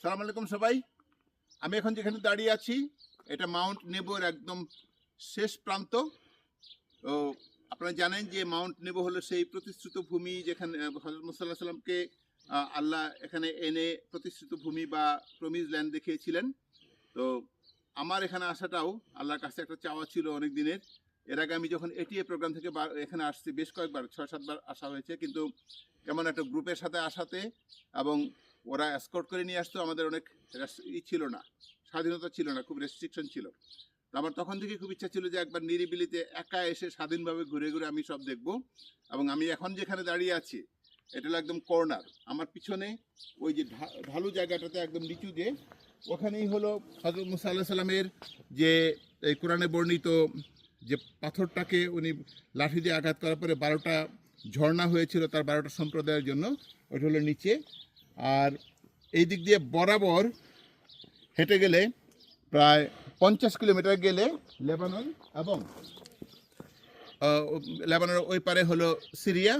সালাম আলাইকুম সবাই। আমি এখন যেখানে দাঁড়িয়ে আছি এটা মাউন্ট নেবোর একদম শেষ প্রান্ত। তো আপনারা জানেন যে মাউন্ট নেবো হলো সেই প্রতিশ্রুত ভূমি যেখানে হযরত মুসা আলাইহিস সালামকে আল্লাহ এখানে এনে প্রতিশ্রুত ভূমি বা প্রমিস ল্যান্ড দেখিয়েছিলেন। তো আমার এখানে আসাটাও আল্লাহর কাছে একটা চাওয়া ছিল অনেক দিনের। এর আগে আমি যখন এটিএ প্রোগ্রাম থেকে এখানে আসছি বেশ কয়েকবার 6-7 বার আসা হয়েছে, কিন্তু কেমন একটা গ্রুপের সাথে আসাতে এবং ওরা এসকর্ট করে নিয়ে আসতো, আমাদের অনেক ছিল না, স্বাধীনতা ছিল না, খুব রেস্ট্রিকশন ছিল। তো আমার তখন থেকে খুব ইচ্ছা ছিল যে একবার নিরিবিলিতে একা এসে স্বাধীনভাবে ঘুরে ঘুরে আমি সব দেখব। এবং আমি এখন যেখানে দাঁড়িয়ে আছি এটা হলো একদম কর্নার। আমার পিছনে ওই যে ঢালু জায়গাটাতে একদম নিচু যে ওখানেই হলো হযরত মুসা আলাইহিস সালামের যে এই কোরআনে বর্ণিত যে পাথরটাকে উনি লাঠি দিয়ে আঘাত করার পরে 12টা ঝর্ণা হয়েছিল তার 12টা সম্প্রদায়ের জন্য, ওটা হলো নিচে। আর এই দিক দিয়ে বরাবর হেঁটে গেলে প্রায় 50 কিলোমিটার গেলে লেবানন, এবং লেবাননের ওই পারে হলো সিরিয়া।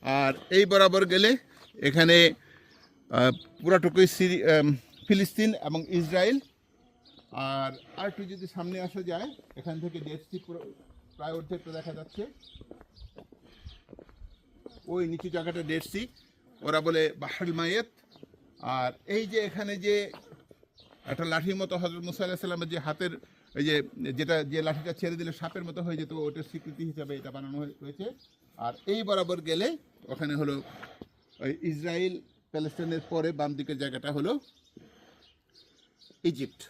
আর এই বরাবর গেলে এখানে পুরাটুকুই ফিলিস্তিন এবং ইসরায়েল। আর একটু যদি সামনে আসা যায় এখান থেকে ডেড সি প্রায় অর্ধেকটা দেখা যাচ্ছে। ওই নিচু জায়গাটা ডেড সি, ওরা বলে বাহরুল মাইয়েত। আর এই যে এখানে যে একটা লাঠির মতো হযরত মুসা আলাইহিস সালামের যে হাতের এই যেটা যে লাঠিটা ছেড়ে দিলে সাপের মতো হয়ে যেত, ওটার স্বীকৃতি হিসাবে এটা বানানো হয়েছে। আর এই বরাবর গেলে ওখানে হলো ওই ইসরায়েল প্যালেস্টাইনের পরে বাম দিকের জায়গাটা হলো ইজিপ্ট।